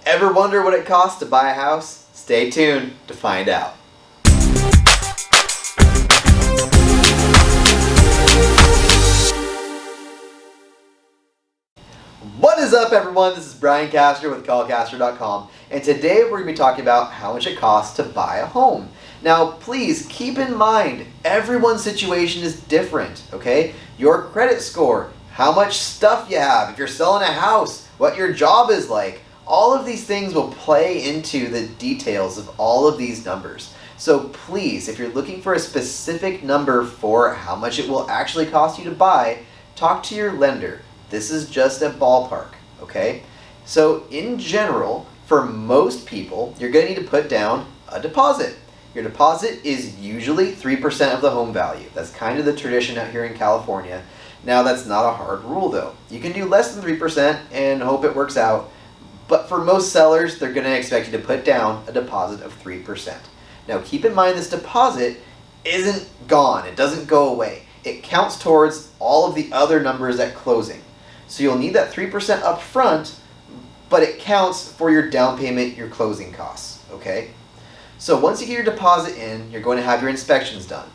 Ever wonder what it costs to buy a house? Stay tuned to find out. What is up, everyone? This is Bryan Castro with castro.com, and today we're going to be talking about how much it costs to buy a home. Now, please keep in mind, everyone's situation is different, okay? Your credit score, how much stuff you have, if you're selling a house, what your job is like, all of these things will play into the details of all of these numbers. So please, if you're looking for a specific number for how much it will actually cost you to buy, talk to your lender. This is just a ballpark, okay? So in general, for most people, you're going to need to put down a deposit. Your deposit is usually 3% of the home value. That's kind of the tradition out here in California. Now, that's not a hard rule though. You can do less than 3% and hope it works out. But for most sellers, they're going to expect you to put down a deposit of 3%. Now, keep in mind this deposit isn't gone. It doesn't go away. It counts towards all of the other numbers at closing. So you'll need that 3% up front, but it counts for your down payment, your closing costs, okay? So once you get your deposit in, you're going to have your inspections done.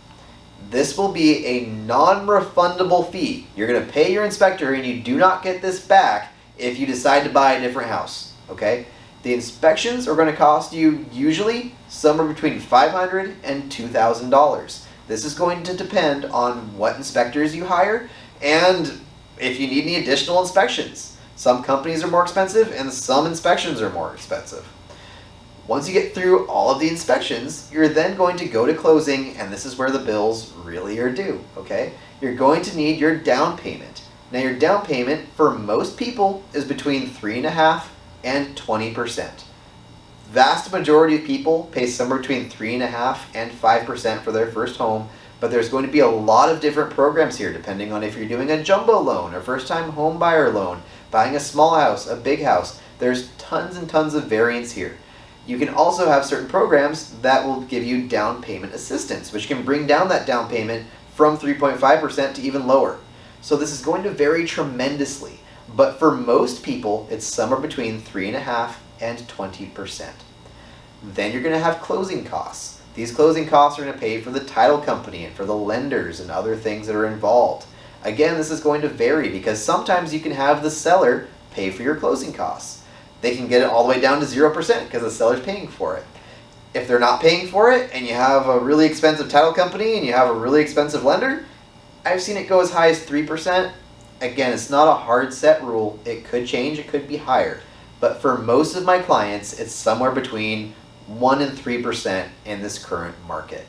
This will be a non-refundable fee. You're going to pay your inspector and you do not get this back if you decide to buy a different house, okay? The inspections are going to cost you usually somewhere between $500 and $2,000. This is going to depend on what inspectors you hire and if you need any additional inspections. Some companies are more expensive and some inspections are more expensive. Once you get through all of the inspections, you're then going to go to closing, and this is where the bills really are due, okay? You're going to need your down payment. Now, your down payment for most people is between 3.5% and 20%. Vast majority of people pay somewhere between 3.5% and 5% for their first home, but there's going to be a lot of different programs here depending on if you're doing a jumbo loan, a first-time home buyer loan, buying a small house, a big house. There's tons and tons of variance here. You can also have certain programs that will give you down payment assistance, which can bring down that down payment from 3.5% to even lower. So this is going to vary tremendously, but for most people, it's somewhere between 3.5% and 20%. Then you're going to have closing costs. These closing costs are going to pay for the title company and for the lenders and other things that are involved. Again, this is going to vary because sometimes you can have the seller pay for your closing costs. They can get it all the way down to 0% because the seller's paying for it. If they're not paying for it and you have a really expensive title company and you have a really expensive lender, I've seen it go as high as 3%. Again, it's not a hard set rule. It could change, it could be higher. But for most of my clients, it's somewhere between 1% and 3% in this current market.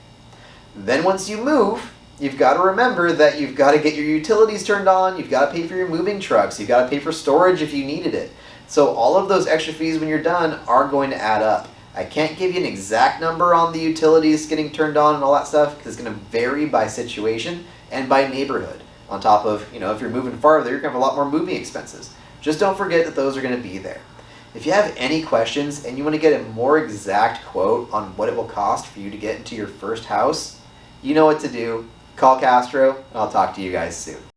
Then once you move, you've got to remember that you've got to get your utilities turned on, you've got to pay for your moving trucks, you've got to pay for storage if you needed it. So all of those extra fees when you're done are going to add up. I can't give you an exact number on the utilities getting turned on and all that stuff because it's going to vary by situation and by neighborhood. On top of, if you're moving farther, you're going to have a lot more moving expenses. Just don't forget that those are going to be there. If you have any questions and you want to get a more exact quote on what it will cost for you to get into your first house, you know what to do. Call Castro, and I'll talk to you guys soon.